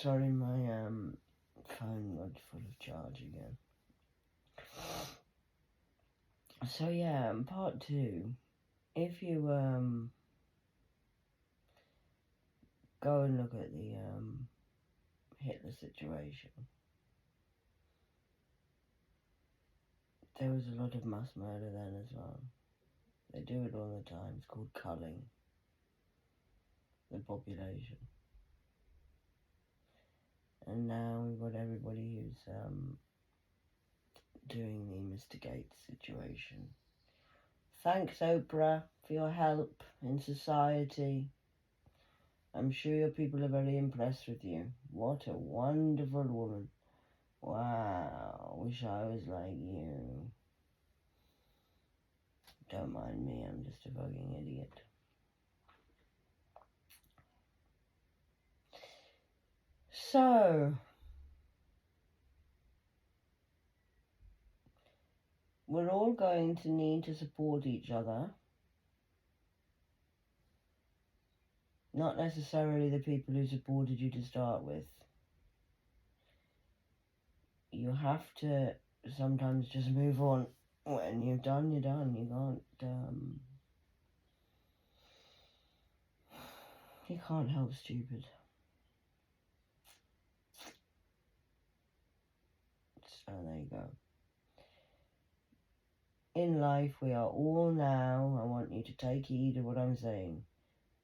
Sorry, my phone got full of charge again. So yeah, part two. If you go and look at the Hitler situation, there was a lot of mass murder then as well. They do it all the time. It's called culling the population. And now we've got everybody who's doing the Mr. Gates situation. Thanks, Oprah, for your help in society. I'm sure your people are very impressed with you. What a wonderful woman. Wow, wish I was like you. Don't mind me, I'm just a fucking idiot. So, we're all going to need to support each other. Not necessarily the people who supported you to start with. You have to sometimes just move on. When you're done, you're done. You can't help stupid. So there you go. In life, we are all now, I want you to take heed of what I'm saying.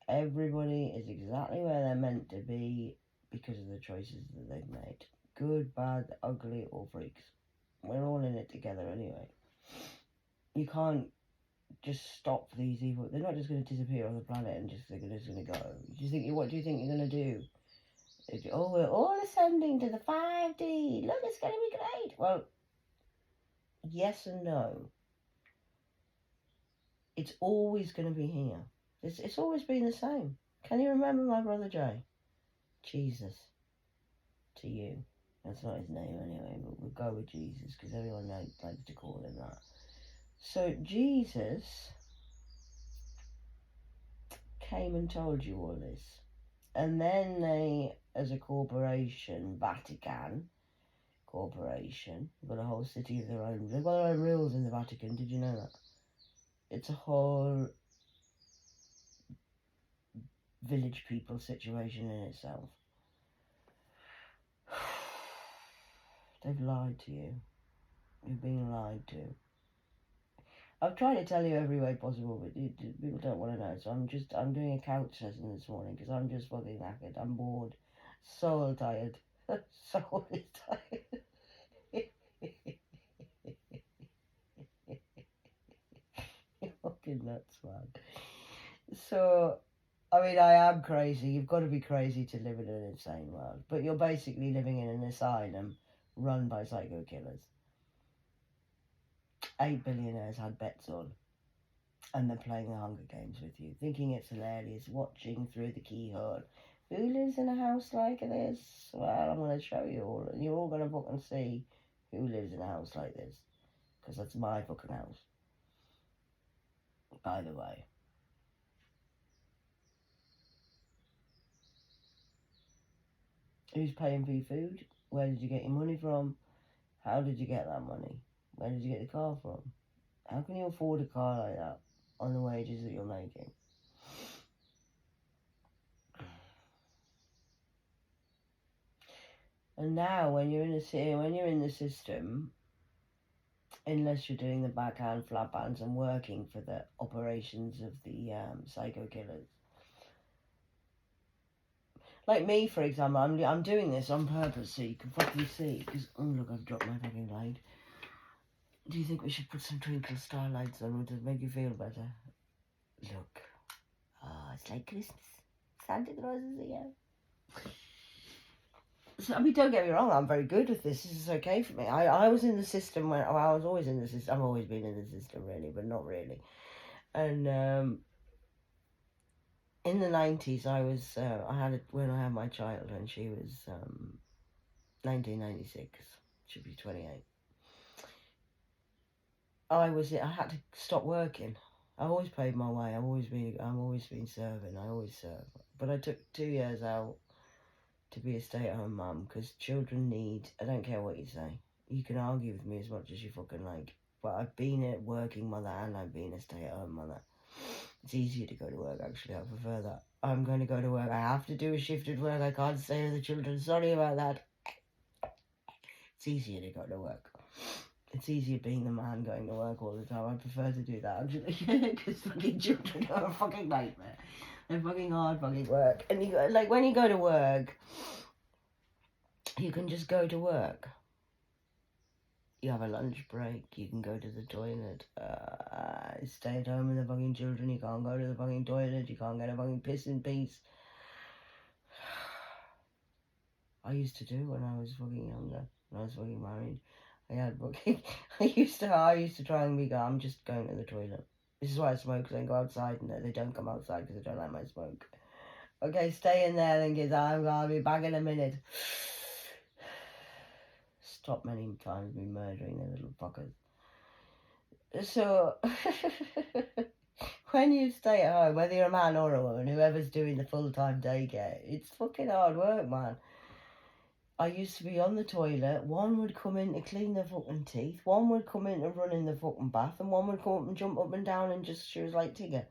Everybody is exactly where they're meant to be because of the choices that they've made. Good, bad, ugly, or freaks. We're all in it together anyway. You can't just stop these evil. They're not just going to disappear on the planet and they're just going to go. What do you think you're going to do? Oh, we're all ascending to the 5D. Look, it's going to be great. Well, yes and no. It's always going to be here. It's always been the same. Can you remember my brother Jay? Jesus. To you. That's not his name anyway, but we'll go with Jesus because everyone likes to call him that. So Jesus came and told you all this. And then they, as a corporation, Vatican Corporation, got a whole city of their own. They've got their own rules in the Vatican. Did you know that? It's a whole village people situation in itself. They've lied to you. You're being lied to. I've tried to tell you every way possible, but people don't want to know. So I'm doing a couch session this morning because I'm just fucking knackered. I'm bored. Soul tired. Soul is tired. You're fucking nuts, man. So, I mean, I am crazy. You've got to be crazy to live in an insane world. But you're basically living in an asylum run by psycho killers. 8 billionaires had bets on. And they're playing the Hunger Games with you, thinking it's hilarious, watching through the keyhole. Who lives in a house like this? Well, I'm going to show you all, and you're all going to fucking see who lives in a house like this. Because that's my fucking house. By the way. Who's paying for your food? Where did you get your money from? How did you get that money? Where did you get the car from? How can you afford a car like that on the wages that you're making? And now, when you're in the system, unless you're doing the backhand, flap hands, and working for the operations of the psycho killers, like me, for example, I'm doing this on purpose so you can fucking see. Because look, I've dropped my fucking light. Do you think we should put some twinkle star lights on to make you feel better? Look, it's like Christmas. Santa Claus is here. So, I mean, don't get me wrong, I'm very good with this. This is okay for me. I was in the system when I was always in the system. I've always been in the system, really, but not really. And in the 90s, when I had my child, and she was 1996, she'd be 28. I had to stop working. I always paid my way. I've always been serving. I always serve. But I took 2 years out to be a stay-at-home mum, because children need, I don't care what you say, you can argue with me as much as you fucking like, but I've been a working mother and I've been a stay-at-home mother. It's easier to go to work, actually. I prefer that. I'm going to go to work. I have to do a shift at work. I can't stay with the children. Sorry about that. It's easier to go to work. It's easier being the man going to work all the time. I prefer to do that, actually. Because fucking children are a fucking nightmare. They're fucking hard fucking work. And you like, when you go to work, you can just go to work. You have a lunch break, you can go to the toilet, stay at home with the fucking children, you can't go to the fucking toilet, you can't get a fucking piss in peace. I used to do when I was fucking younger, when I was fucking married. I used to try and be, I'm just going to the toilet. This is why I smoke, because I go outside and they don't come outside because they don't like my smoke. Okay, stay in there then, kids, I'll be back in a minute. Stop many times me murdering the little fuckers. So, when you stay at home, whether you're a man or a woman, whoever's doing the full-time daycare, it's fucking hard work, man. I used to be on the toilet, one would come in to clean their fucking teeth, one would come in to run in the fucking bath, and one would come up and jump up and down and just, she was like, Tigger,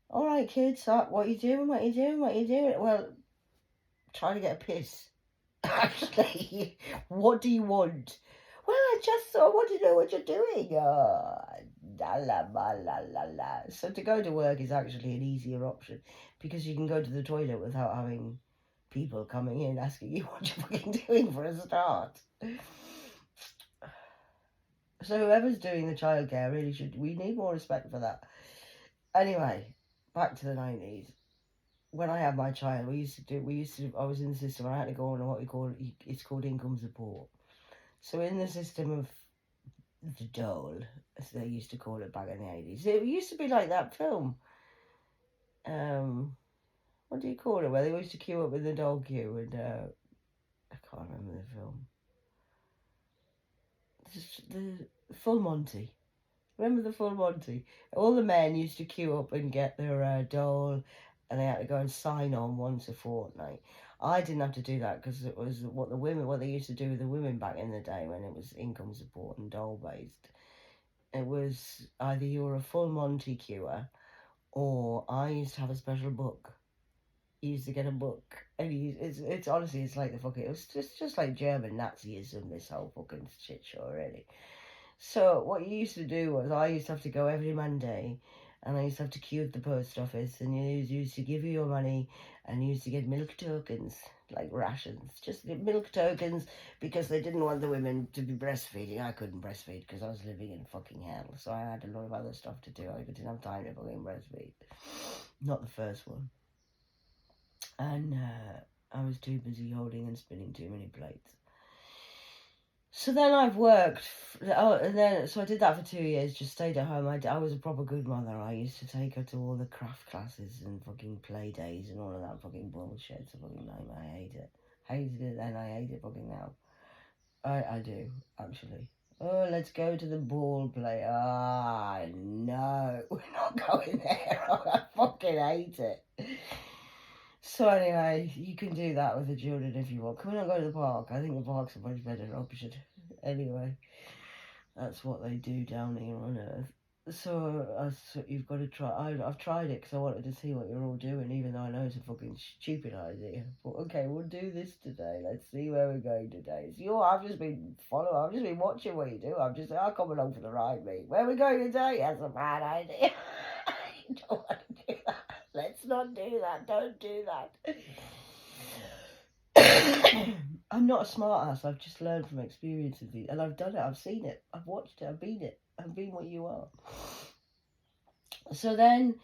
alright kids, what you doing, what you doing? Well, trying to get a piss. Actually, what do you want? Well, I just want to know what you're doing. La la la la la la. So to go to work is actually an easier option because you can go to the toilet without having people coming in asking you what you're fucking doing for a start. So whoever's doing the childcare really we need more respect for that. Anyway, back to the 90s. When I had my child, I was in the system, I had to go on what it's called income support. So in the system of the dole, as they used to call it back in the 80s, it used to be like that film. What do you call it? Where they used to queue up with the dole queue, and I can't remember the film. The Full Monty. Remember the Full Monty? All the men used to queue up and get their dole, and they had to go and sign on once a fortnight. I didn't have to do that because it was what they used to do with the women back in the day when it was income support and dole based. It was either you were a full Monty queuer, or I used to have a special book. You used to get a book, and it's honestly, it's like the fucking, it was just like German Nazism, this whole fucking shit show, really. So what you used to do was I used to have to go every Monday, and I used to have to queue at the post office, and you used to give you your money, and you used to get milk tokens, like rations, just milk tokens, because they didn't want the women to be breastfeeding. I couldn't breastfeed because I was living in fucking hell, so I had a lot of other stuff to do. I didn't have time to fucking breastfeed. Not the first one. And I was too busy holding and spinning too many plates. So then I've worked, so I did that for 2 years, just stayed at home. I was a proper good mother. I used to take her to all the craft classes and fucking play days and all of that fucking bullshit. It's a fucking name. I hate it. Hated it then, I hate it fucking now. I do, actually. Oh, let's go to the ball play. No, we're not going there. I fucking hate it. So anyway, you can do that with the children if you want. Can we not go to the park? I think the park's a much better option. Anyway, that's what they do down here on Earth. So you've got to try. I've tried it because I wanted to see what you're all doing, even though I know it's a fucking stupid idea. But okay, we'll do this today. Let's see where we're going today. So I've just been watching what you do. I'll come along for the ride, mate. Where are we going today? That's a bad idea. I don't want to do that. Let's not do that. Don't do that. I'm not a smart ass. I've just learned from experience of these, and I've done it. I've seen it. I've watched it. I've been it. I've been what you are. So then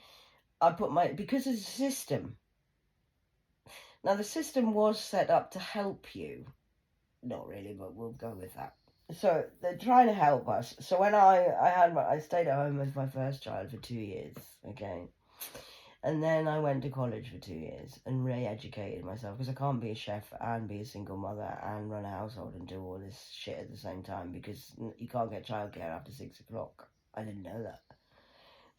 I because it's a system. Now the system was set up to help you. Not really, but we'll go with that. So they're trying to help us. So when I stayed at home with my first child for 2 years, okay. And then I went to college for 2 years and re-educated myself because I can't be a chef and be a single mother and run a household and do all this shit at the same time because you can't get childcare after 6 o'clock. I didn't know that.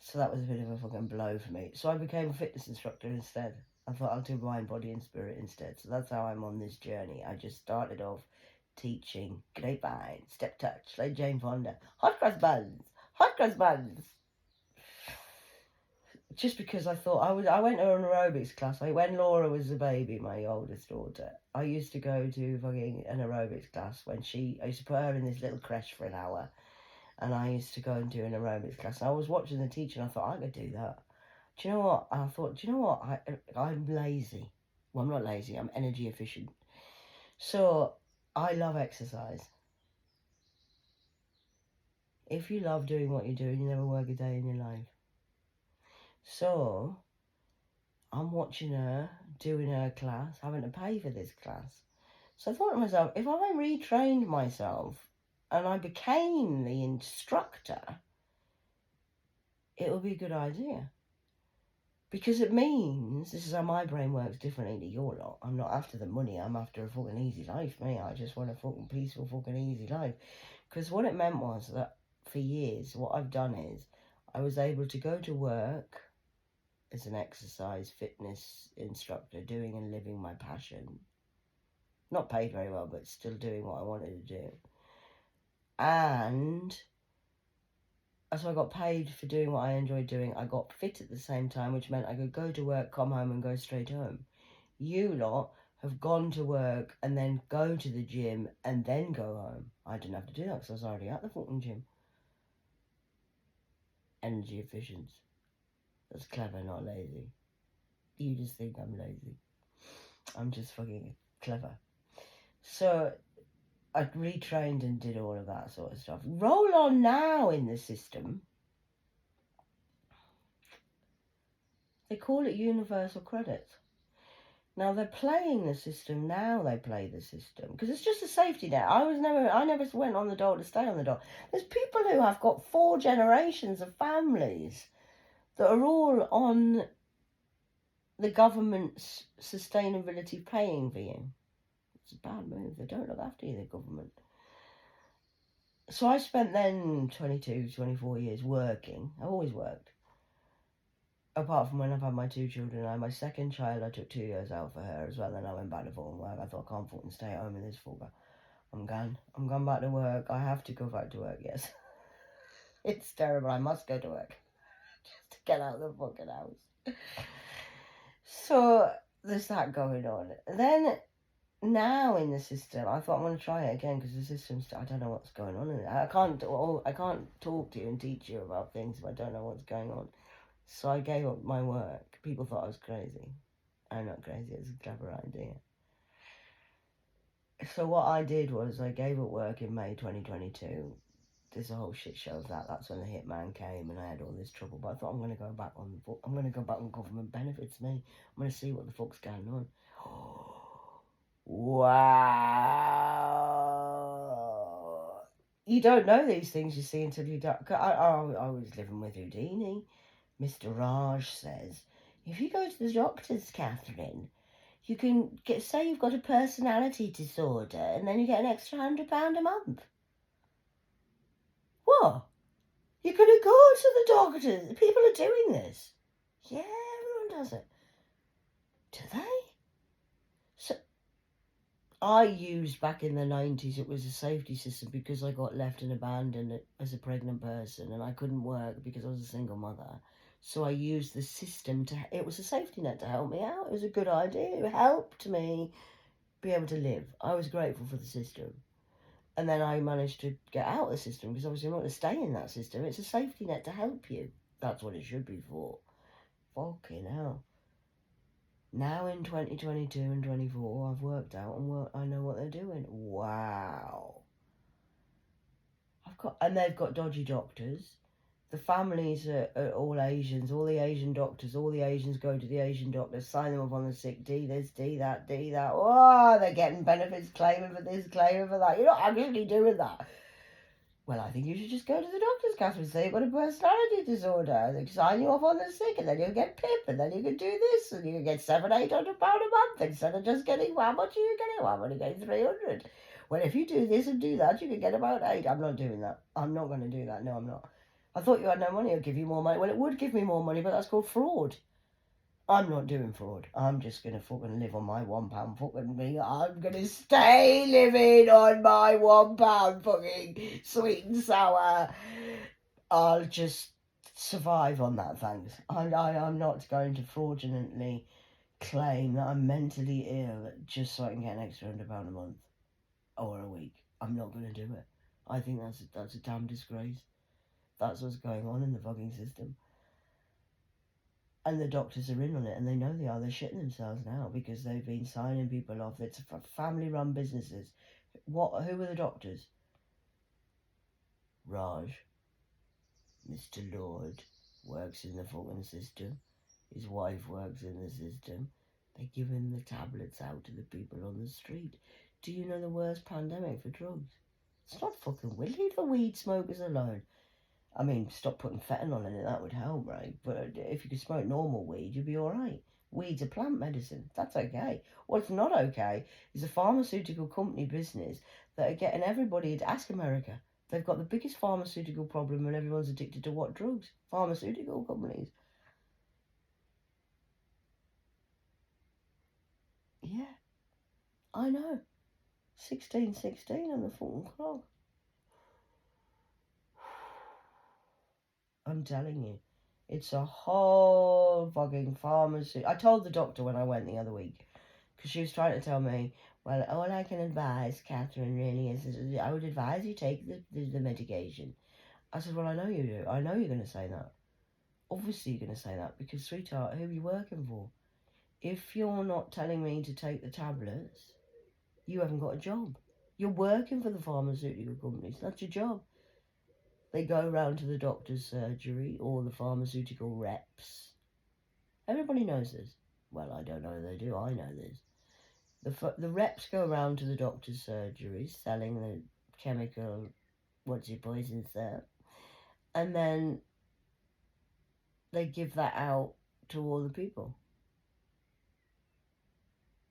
So that was a bit of a fucking blow for me. So I became a fitness instructor instead. I thought I'll do mind, body and spirit instead. So that's how I'm on this journey. I just started off teaching grapevine, step touch, like Jane Fonda, hot cross buns, hot cross buns. Just because I thought I went to an aerobics class. When Laura was a baby, my oldest daughter, I used to go to fucking an aerobics class I used to put her in this little creche for an hour, and I used to go and do an aerobics class. I was watching the teacher and I thought I could do that. Do you know what? I thought, do you know what? I'm lazy. Well, I'm not lazy. I'm energy efficient. So I love exercise. If you love doing what you're doing, you never work a day in your life. So I'm watching her doing her class, having to pay for this class. So I thought to myself, if I retrained myself and I became the instructor, it would be a good idea. Because it means, this is how my brain works differently to your lot. I'm not after the money, I'm after a fucking easy life, mate. I just want a fucking peaceful, fucking easy life. Because what it meant was that for years, what I've done is, I was able to go to work as an exercise fitness instructor, doing and living my passion. Not paid very well, but still doing what I wanted to do. And so I got paid for doing what I enjoyed doing. I got fit at the same time, which meant I could go to work, come home and go straight home. You lot have gone to work and then go to the gym and then go home. I didn't have to do that because I was already at the fucking gym. Energy efficient. That's clever, not lazy. You just think I'm lazy. I'm just fucking clever. So I retrained and did all of that sort of stuff. Roll on now in the system. They call it universal credit. Now they're playing the system. Now they play the system because it's just a safety net. I never went on the dole to stay on the dole. There's people who have got 4 generations of families that are all on the government's sustainability paying for you. It's a bad move. They don't look after you, the government. So I spent then 22, 24 years working. I've always worked. Apart from when I've had my 2 children, I had my second child, I took 2 years out for her as well, then I went back to full work. I thought I can't fucking stay at home with this fucker. I'm gone back to work. I have to go back to work, yes. It's terrible, I must go to work. Just to get out of the fucking house. So, there's that going on. Then, now in the system, I thought I'm going to try it again, because the system's, I don't know what's going on in it. I can't talk to you and teach you about things if I don't know what's going on. So I gave up my work. People thought I was crazy. I'm not crazy, it's a clever idea. So what I did was I gave up work in May 2022. There's a whole shit show of that. That's when the hitman came and I had all this trouble. But I thought I'm going to go back on government benefits, me. I'm going to see what the fuck's going on. Wow. You don't know these things, you see, until you don't. I was living with Houdini. Mr. Raj says, if you go to the doctors, Catherine, you can say you've got a personality disorder and then you get an extra £100 a month. What? You're going to go to the doctors. People are doing this. Yeah, everyone does it. Do they? So, I used back in the 90s, it was a safety system because I got left and abandoned as a pregnant person and I couldn't work because I was a single mother. So I used the system it was a safety net to help me out. It was a good idea. It helped me be able to live. I was grateful for the system. And then I managed to get out of the system because obviously I'm not going to stay in that system. It's a safety net to help you. That's what it should be for. Fucking hell. Now in 2022 and 24, I've worked out and I know what they're doing. Wow. And they've got dodgy doctors. The families are all Asians, all the Asian doctors, all the Asians go to the Asian doctors, sign them up on the sick, D this, D that. Oh, they're getting benefits, claiming for this, claiming for that. You're not actually doing that. Well, I think you should just go to the doctors, Catherine, say you've got a personality disorder. They sign you off on the sick, and then you'll get PIP, and then you can do this, and you can get £700-800 a month instead of just getting, how much are you getting? Well, I'm only getting 300. Well, if you do this and do that, you can get about 8. I'm not doing that. I'm not going to do that. No, I'm not. I thought you had no money. It'd give you more money. Well, it would give me more money, but that's called fraud. I'm not doing fraud. I'm just going to fucking live on my £1 fucking me. I'm going to stay living on my £1 fucking sweet and sour. I'll just survive on that, thanks. I'm not going to fraudulently claim that I'm mentally ill just so I can get an extra £100 a month or a week. I'm not going to do it. I think that's a damn disgrace. That's what's going on in the fucking system. And the doctors are in on it, and they know they are. They're shitting themselves now because they've been signing people off. It's family-run businesses. Who are the doctors? Raj, Mr. Lord, works in the fucking system. His wife works in the system. They're giving the tablets out to the people on the street. Do you know the worst pandemic for drugs? It's not fucking weed. Leave the weed smokers alone. I mean, stop putting fentanyl in it, that would help, right? But if you could smoke normal weed, you'd be alright. Weed's a plant medicine. That's okay. What's not okay is a pharmaceutical company business that are getting everybody to ask America. They've got the biggest pharmaceutical problem and everyone's addicted to what drugs? Pharmaceutical companies. Yeah, I know. 16:16 on the fucking clock. I'm telling you. It's a whole fucking pharmacy. I told the doctor when I went the other week, because she was trying to tell me, well, all I can advise, Catherine, really is I would advise you take the medication. I said, well, I know you do. I know you're going to say that. Obviously you're going to say that, because, sweetheart, who are you working for? If you're not telling me to take the tablets, you haven't got a job. You're working for the pharmaceutical companies. That's your job. They go round to the doctor's surgery or the pharmaceutical reps. Everybody knows this. Well, I don't know if they do. I know this. The reps go around to the doctor's surgeries selling the chemical, what's your poisons there, and then they give that out to all the people.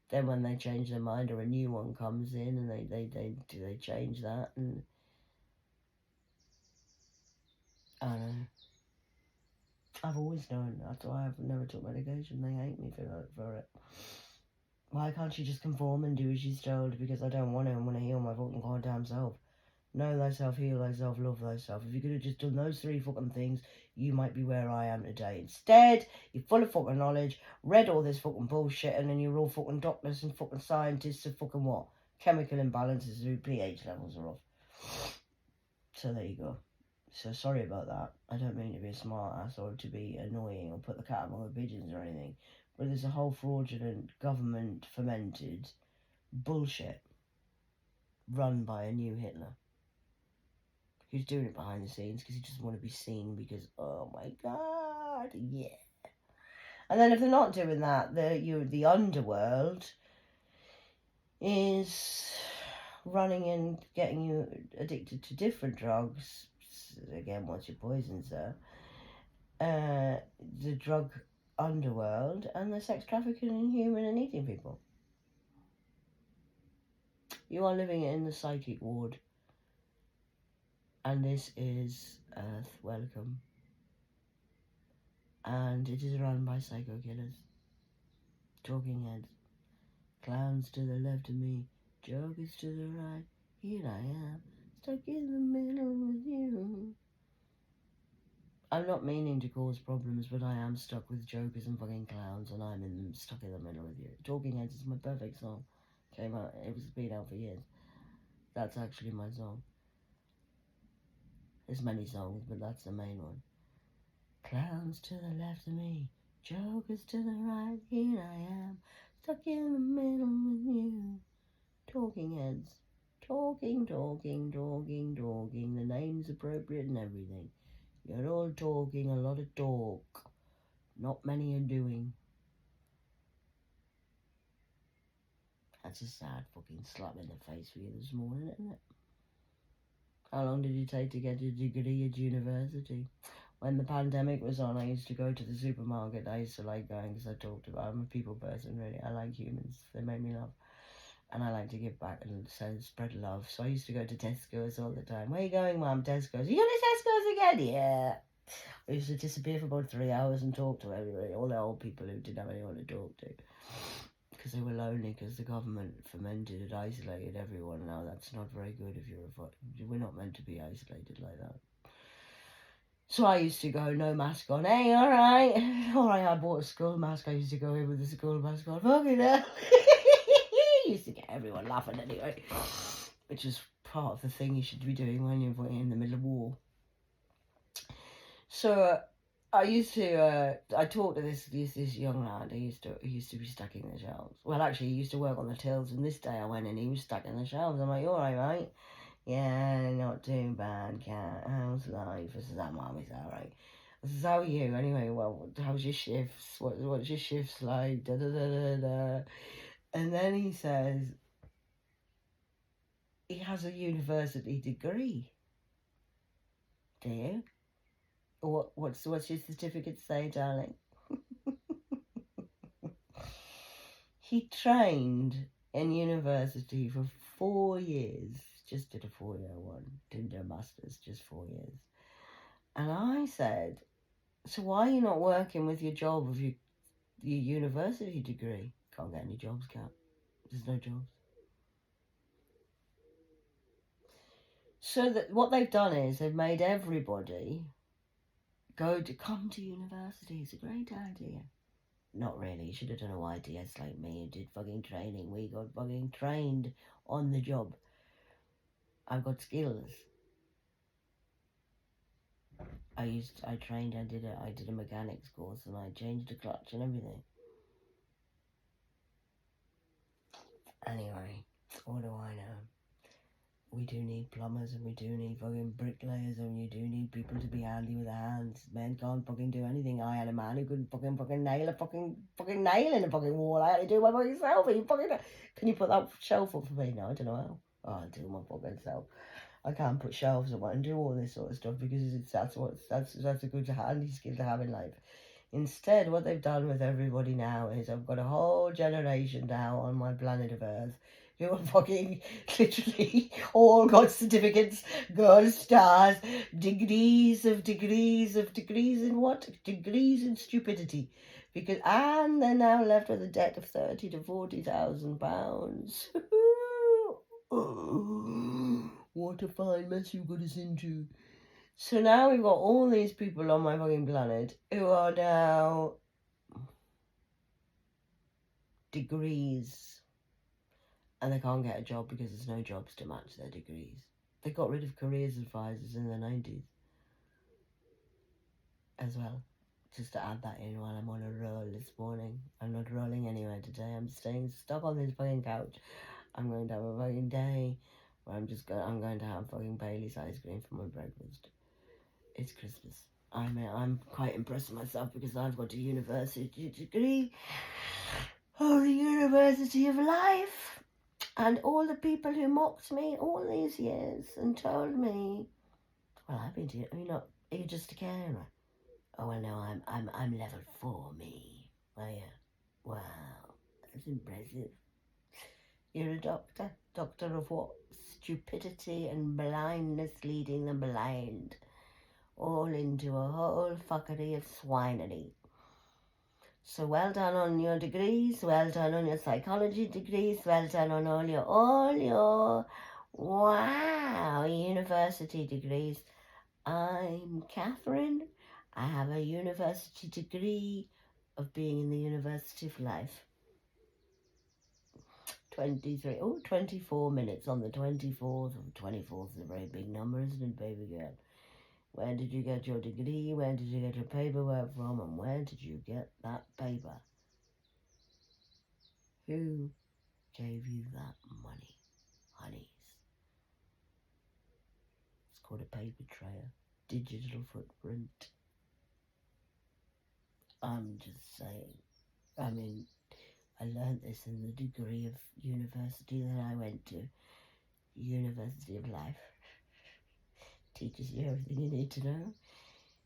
Then when they change their mind or a new one comes in and they change that, and I don't know. I've always known. That's why I've never took medication. They hate me for it. Why can't she just conform and do as she's told? Because I don't want to. I want to heal my fucking goddamn self. Know thyself, heal thyself, love thyself. If you could have just done those 3 fucking things, you might be where I am today. Instead, you're full of fucking knowledge, read all this fucking bullshit, and then you're all fucking doctors and fucking scientists of fucking what? Chemical imbalances whose pH levels are off. So there you go. So sorry about that. I don't mean to be a smart ass or to be annoying or put the cat among the pigeons or anything. But there's a whole fraudulent, government fomented bullshit run by a new Hitler. Who's doing it behind the scenes because he doesn't want to be seen because, oh my god, yeah. And then if they're not doing that, the underworld is running and getting you addicted to different drugs. Again, what's your poison, sir? The drug underworld and the sex trafficking and human and eating people. You are living in the psychic ward. And this is Earth Welcome. And it is run by psycho killers. Talking heads. Clowns to the left of me, jokers to the right. Here I am, stuck in the middle with you. I'm not meaning to cause problems, but I am stuck with jokers and fucking clowns, and I'm stuck in the middle with you. Talking Heads is my perfect song. Came out, it was been out for years. That's actually my song. There's many songs, but that's the main one. Clowns to the left of me, jokers to the right. Here I am, stuck in the middle with you. Talking Heads. Talking. The name's appropriate and everything. You're all talking a lot of talk. Not many are doing. That's a sad fucking slap in the face for you this morning, isn't it? How long did it take to get your degree at university? When the pandemic was on, I used to go to the supermarket. I used to like going because I'm a people person, really. I like humans. They make me laugh. And I like to give back and spread love. So I used to go to Tesco's all the time. Where are you going, Mum? Tesco's. You going to Tesco's again? Yeah. I used to disappear for about 3 hours and talk to everybody, all the old people who didn't have anyone to talk to. Because they were lonely, because the government fermented and isolated everyone. Now that's not very good if we're not meant to be isolated like that. So I used to go, no mask on. Hey, alright. Alright, I bought a school mask. I used to go in with a school mask on. Fucking hell. Used to get everyone laughing anyway. Which is part of the thing you should be doing when you're in the middle of war. So I used to, I talked to this young lad. He used to be stuck in the shelves. Well, actually, he used to work on the tills, and this day I went and he was stuck in the shelves. I'm like, you alright, mate? Yeah, not too bad, cat. How's life? I said, that mum is alright. I said, how are you? Anyway, well, how's your shifts? What's your shifts like? Da, da, da, da, da. And then he says, he has a university degree. Do you? What's your certificate say, darling? He trained in university for 4 years. Just did a 4-year one. Didn't do a master's, just 4 years. And I said, so why are you not working with your job of your university degree? Can't get any jobs, Kat. There's no jobs. So that what they've done is they've made everybody come to university. It's a great idea. Not really. You should have done a YTS like me and did fucking training. We got fucking trained on the job. I've got skills. I trained. I did a mechanics course and I changed the clutch and everything. Anyway, what do I know? We do need plumbers and we do need fucking bricklayers and you do need people to be handy with their hands. Men can't fucking do anything. I had a man who couldn't fucking nail a fucking nail in a fucking wall. I had to do it by fucking self. Can you put that shelf up for me? No, I don't know how. Oh, I'll do my fucking self. I can't put shelves up and do all this sort of stuff because that's a good handy skill to have in life. Instead, what they've done with everybody now is I've got a whole generation now on my planet of Earth who are fucking literally all got certificates, gold stars, degrees in what? Degrees in stupidity. And they're now left with a debt of £30,000 to £40,000. What a fine mess you got us into. So now we've got all these people on my fucking planet who are now degrees and they can't get a job because there's no jobs to match their degrees. They got rid of careers advisors in the 90s as well. Just to add that in while I'm on a roll this morning. I'm not rolling anywhere today. I'm staying stuck on this fucking couch. I'm going to have a fucking day where I'm going to have fucking Bailey's ice cream for my breakfast. It's Christmas. I'm quite impressed with myself because I've got a university degree. Oh, the University of Life. And all the people who mocked me all these years and told me, well, I've been to you. Are you just a carer? Oh, well, no, I'm level 4, me. Oh, yeah. Wow, that's impressive. You're a doctor? Doctor of what? Stupidity and blindness leading the blind. All into a whole fuckery of swinery. So well done on your degrees, well done on your psychology degrees, well done on all your wow university degrees. I'm Catherine. I have a university degree of being in the University of Life. 24 minutes on the 24th. 24th is a very big number, isn't it, baby girl? Where did you get your degree? Where did you get your paperwork from? And where did you get that paper? Who gave you that money, honeys? It's called a paper trail, digital footprint. I'm just saying. I mean, I learned this in the degree of university that I went to. University of Life. Teaches you everything you need to know.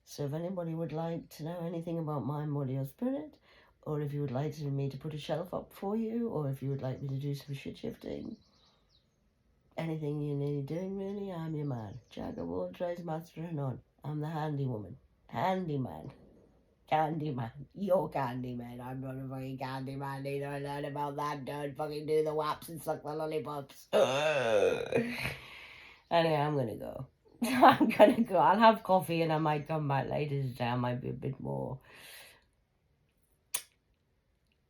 So if anybody would like to know anything about mind, body or spirit, or if you would like me to put a shelf up for you, or if you would like me to do some shit shifting, anything you need doing really, I'm your man. Jack of all trades, master of none. I'm the handy woman. Candyman. Candyman. You're Candyman. I'm not a fucking Candyman. Need to learn about that. Don't fucking do the waps and suck the lollipops. Anyway, I'm gonna go. I'm gonna go. I'll have coffee and I might come back later today. I might be a bit more.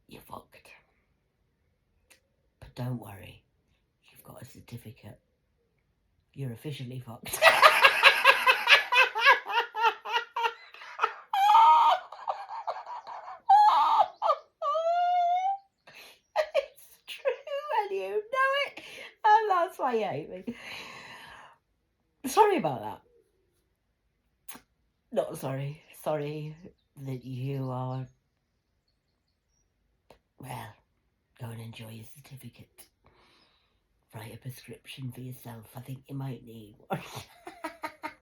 You're fucked. But don't worry. You've got a certificate. You're officially fucked. It's true and you know it. And that's why you hate me. Sorry about that. Not sorry. Sorry that you are. Well, go and enjoy your certificate. Write a prescription for yourself. I think you might need one.